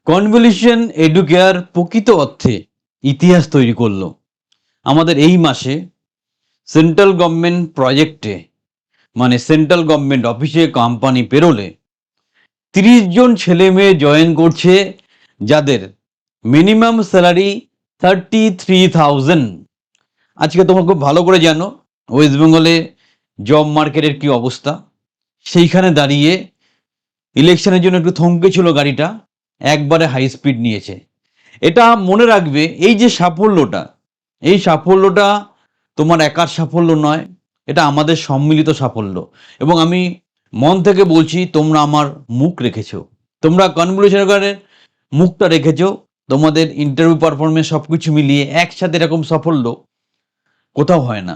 Convolution educare প্রকৃত অর্থে ইতিহাস তৈরি করলো। আমাদের এই মাসে সেন্ট্রাল গভর্নমেন্ট প্রজেক্টে মানে সেন্ট্রাল গভর্নমেন্ট অফিসে কোম্পানি পেরোলে 30 জন ছেলে মেয়ে জয়েন করছে, যাদের মিনিমাম স্যালারি 33,000। আজকে তোমরা খুব ভালো করে জানো ওয়েস্ট বেঙ্গলে জব মার্কেটের কি অবস্থা। সেইখানে দাঁড়িয়ে ইলেকশনের জন্য একটু থমকে ছিল গাড়িটা, একবারে হাই স্পিড নিয়েছে। এটা মনে রাখবে, এই যে সাফল্যটা, এই সাফল্যটা তোমার একার সাফল্য নয়, এটা আমাদের সম্মিলিত সাফল্য। এবং আমি মন থেকে বলছি, তোমরা আমার মুখ রেখেছো, তোমরা কনভলিউশনের মুখটা রেখেছো। তোমাদের ইন্টারভিউ পারফরমেন্স সব কিছু মিলিয়ে একসাথে এরকম সাফল্য কোথাও হয় না।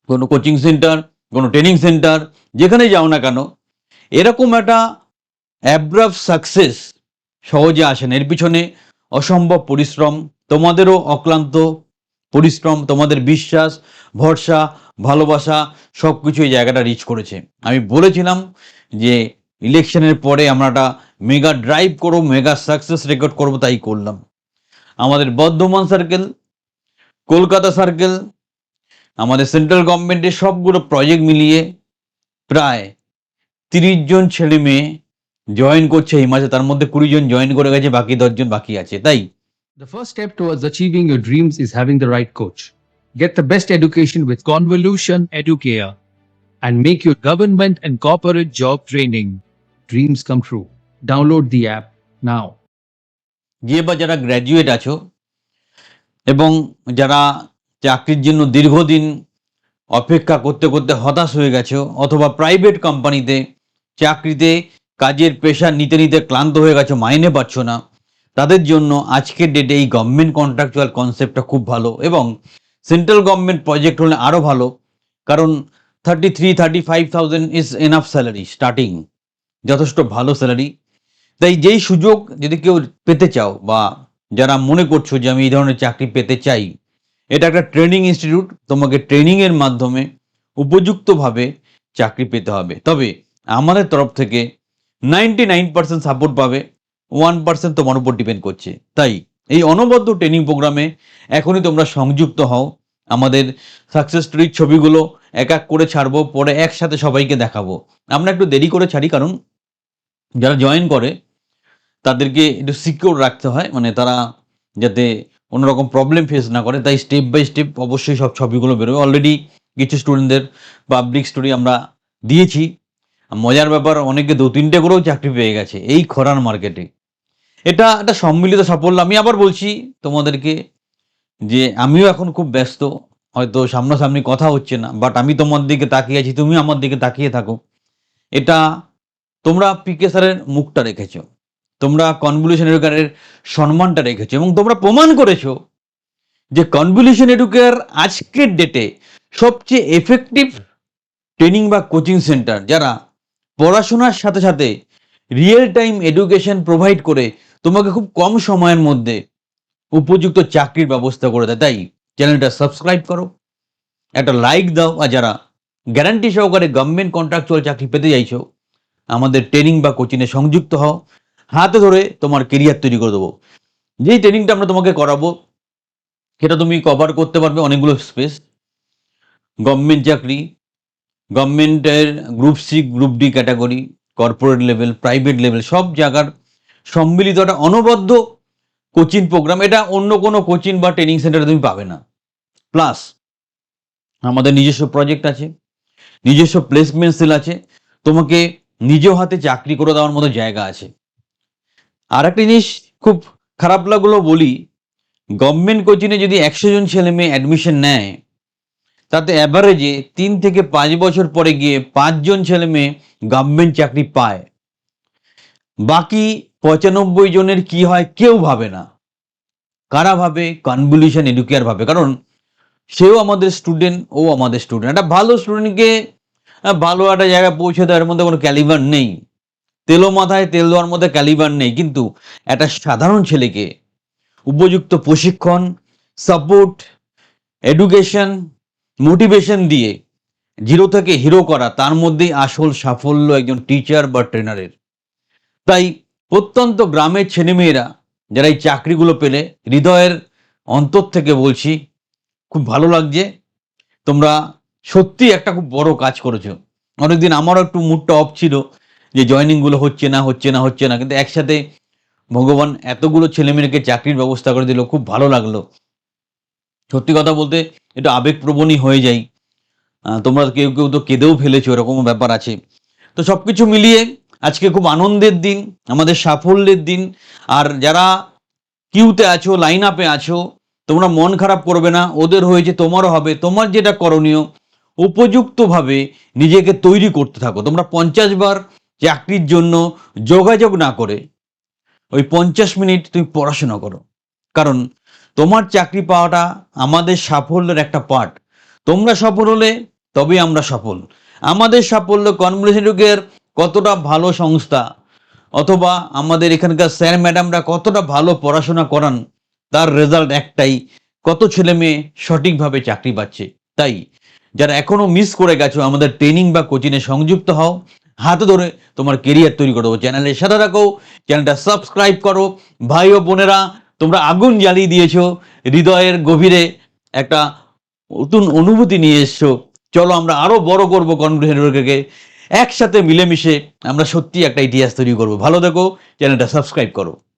কোনো কোচিং সেন্টার, কোনো ট্রেনিং সেন্টার, যেখানে যাও না কেন, এরকম একটা অ্যাব্রাপ্ট সাকসেস সহজে আসে না। এর পিছনে অসম্ভব পরিশ্রম, তোমাদেরও অক্লান্ত পরিশ্রম, তোমাদের বিশ্বাস, ভরসা, ভালোবাসা সব কিছু এই জায়গাটা রিচ করেছে। আমি বলেছিলাম যে ইলেকশনের পরে আমরা একটা মেগা ড্রাইভ করবো, মেগা সাকসেস রেকর্ড করবো, তাই করলাম। আমাদের বর্ধমান সার্কেল, কলকাতা সার্কেল, আমাদের সেন্ট্রাল গভর্নমেন্টের সবগুলো প্রজেক্ট মিলিয়ে প্রায় 30 জন ছেলে মেয়ে জয়েন করছে এই মাসে। তার মধ্যে 20 জন জয়েন করে গেছে, বাকি 10 জন বাকি আছে। তাই The first step towards achieving your dreams is having the right coach. Get the best education with Convolution Educare and make your government and corporate job training dreams come true. Download the app now. যে বা যারা graduate আছো এবং যারা চাকরির জন্য দীর্ঘদিন অপেক্ষা করতে করতে হতাশ হয়ে গেছো, অথবা প্রাইভেট কোম্পানিতে চাকরিতে কাজের প্রেশার নিতে নিতে ক্লান্ত হয়ে গেছো, মাইনে পাচ্ছ না, তাদের জন্য আজকের ডেটে এই গভর্নমেন্ট কন্ট্রাকচুয়াল কনসেপ্টটা খুব ভালো। এবং সেন্ট্রাল গভর্নমেন্ট প্রজেক্ট হলে আরও ভালো, কারণ 33-35,000 ইজ এনাফ স্যালারি স্টার্টিং, যথেষ্ট ভালো স্যালারি। তাই যেই সুযোগ যদি কেউ পেতে চাও, বা যারা মনে করছো যে আমি এই ধরনের চাকরি পেতে চাই, এটা একটা ট্রেনিং ইনস্টিটিউট, তোমাকে ট্রেনিংয়ের মাধ্যমে উপযুক্তভাবে চাকরি পেতে হবে। তবে আমাদের তরফ থেকে 99% সাপোর্ট পাবে, 1% তোমার উপর ডিপেন্ড করছে। তাই এই অনবদ্য ট্রেনিং প্রোগ্রামে এখনই তোমরা সংযুক্ত হও। আমাদের সাকসেস স্টোরির ছবিগুলো এক এক করে ছাড়বো, পরে একসাথে সবাইকে দেখাবো। আমরা একটু দেরি করে ছাড়ি, কারণ যারা জয়েন করে তাদেরকে একটু সিকিউর রাখতে হয়, মানে তারা যাতে কোনো রকম প্রবলেম ফেস না করে। তাই স্টেপ বাই স্টেপ অবশ্যই সব ছবিগুলো বেরোবে। অলরেডি কিছু স্টুডেন্টদের পাবলিক স্টোরি আমরা দিয়েছি। মজার ব্যাপার, অনেকে 2-3টে করেও চাকরি পেয়ে গেছে এই খরার মার্কেটে। এটা একটা সম্মিলিত সাফল্য। আমি আবার বলছি তোমাদেরকে যে আমিও এখন খুব ব্যস্ত, হয়তো সামনাসামনি কথা হচ্ছে না, বাট আমি তোমার দিকে তাকিয়ে আছি, তুমি আমার দিকে তাকিয়ে থাকো। এটা তোমরা পিকে স্যারের মুখটা রেখেছো, তোমরা কনভলিউশন এডুকেয়ারের সম্মানটা রেখেছো, এবং তোমরা প্রমাণ করেছো যে কনভলিউশন এডুকেয়ার আজকের ডেটে সবচেয়ে এফেক্টিভ ট্রেনিং বা কোচিং সেন্টার, যারা পড়াশোনার সাথে সাথে রিয়েল টাইম এডুকেশন প্রোভাইড করে তোমাকে খুব কম সময়ের মধ্যে উপযুক্ত চাকরির ব্যবস্থা করে দেয়। তাই চ্যানেলটা সাবস্ক্রাইব করো, একটা লাইক দাও, আর যারা গ্যারান্টি সহকারে গভর্নমেন্ট কন্ট্রাকচুয়াল চাকরি পেতে চাইছো, আমাদের ট্রেনিং বা কোচিংয়ে সংযুক্ত হও। হাতে ধরে তোমার কেরিয়ার তৈরি করে দেবো। যেই ট্রেনিংটা আমরা তোমাকে করাবো, সেটা তুমি কভার করতে পারবে অনেকগুলো স্পেস, গভর্নমেন্ট চাকরি, গভর্নমেন্টের group C group D category, corporate level, private level, সব জায়গার সম্মিলিত একটা অনবদ্য কোচিং প্রোগ্রাম। এটা অন্য কোনো কোচিং বা ট্রেনিং সেন্টারে তুমি পাবে না। প্লাস আমাদের নিজস্ব প্রজেক্ট আছে, নিজস্ব প্লেসমেন্ট সেল আছে, তোমাকে নিজ হাতে চাকরি করে দেওয়ার মতো জায়গা আছে। আর একটা জিনিস খুব খারাপ লাগলো বলি, গভর্নমেন্ট কোচিংয়ে যদি 100 জন ছেলে মেয়ে অ্যাডমিশন নেয়, তাতে অ্যাভারেজে 3 থেকে 5 বছর পরে গিয়ে 5 জন ছেলে মেয়ে গভর্নমেন্ট চাকরি পায়। বাকি 95 জনের কি হয় কেউ ভাবে না। কারা ভাবে? কনভলিউশন এডুকেয়ার ভাবে, কারণ সেও আমাদের স্টুডেন্ট, ও আমাদের স্টুডেন্ট। একটা ভালো স্টুডেন্টকে ভালো একটা জায়গায় পৌঁছে দেওয়ার মধ্যে কোনো ক্যালিবার নেই, তেলো মাথায় তেল দেওয়ার মধ্যে ক্যালিবার নেই, কিন্তু একটা সাধারণ ছেলেকে উপযুক্ত প্রশিক্ষণ, সাপোর্ট, এডুকেশন, মোটিভেশন দিয়ে জিরো থেকে হিরো করা, তার মধ্যেই আসল সাফল্য একজন টিচার বা ট্রেনারের। তাই প্রত্যন্ত গ্রামের ছেলেমেয়েরা যারা এই চাকরিগুলো পেলে হৃদয়ের অন্তর থেকে বলছি খুব ভালো লাগছে। তোমরা সত্যি একটা খুব বড় কাজ করেছো। অনেকদিন আমারও একটু মুডটা অফ ছিল যে জয়েনিংগুলো হচ্ছে না, কিন্তু একসাথে ভগবান এতগুলো ছেলেমেয়েকে চাকরির ব্যবস্থা করে দিল, খুব ভালো লাগলো। সত্যি কথা বলতে একটু আবেগপ্রবণই হয়ে যাই। তোমরা কেউ কেউ তো কেঁদেও ফেলেছো, এরকমও ব্যাপার আছে। তো সব কিছু মিলিয়ে আজকে খুব আনন্দের দিন, আমাদের সাফল্যের দিন। আর যারা কিউতে আছো, লাইন আপে আছো, তোমরা মন খারাপ করবে না, ওদের হয়েছে তোমারও হবে। তোমার যেটা করণীয়, উপযুক্তভাবে নিজেকে তৈরি করতে থাকো। তোমরা 50 বার চাকরির জন্য যোগাযোগ না করে ওই 50 মিনিট তুমি পড়াশোনা করো। কারণ তোমার চাকরি পাওয়াটা আমাদের সাফল্যের একটা পার্ট। তোমরা সফল হলে তবেই আমরা সফল। আমাদের সাফল্য কনভলিউশন যুগের কতটা ভালো সংস্থা অথবা আমাদের এখানকার স্যার ম্যাডামরা কতটা ভালো পড়াশোনা করান, তার রেজাল্ট একটাই, কত ছেলে মেয়ে সঠিকভাবে চাকরি পাচ্ছে। তাই যারা এখনো মিস করে গেছো, আমাদের ট্রেনিং বা কোচিংয়ে সংযুক্ত হও, হাতে ধরে তোমার কেরিয়ার তৈরি করো। চ্যানেলের সাথে রাখো, চ্যানেলটা সাবস্ক্রাইব করো। ভাই ও বোনেরা, তোমরা আগুন জ্বালিয়ে দিয়েছো, হৃদয়ের গভীরে একটা নতুন অনুভূতি নিয়ে এসছো। চলো আমরা আরো বড় করবো কনভলিউশনকে, একসাথে মিলেমিশে আমরা সত্যি একটা ইতিহাস তৈরি করবো। ভালো থেকো, চ্যানেলটা সাবস্ক্রাইব করো।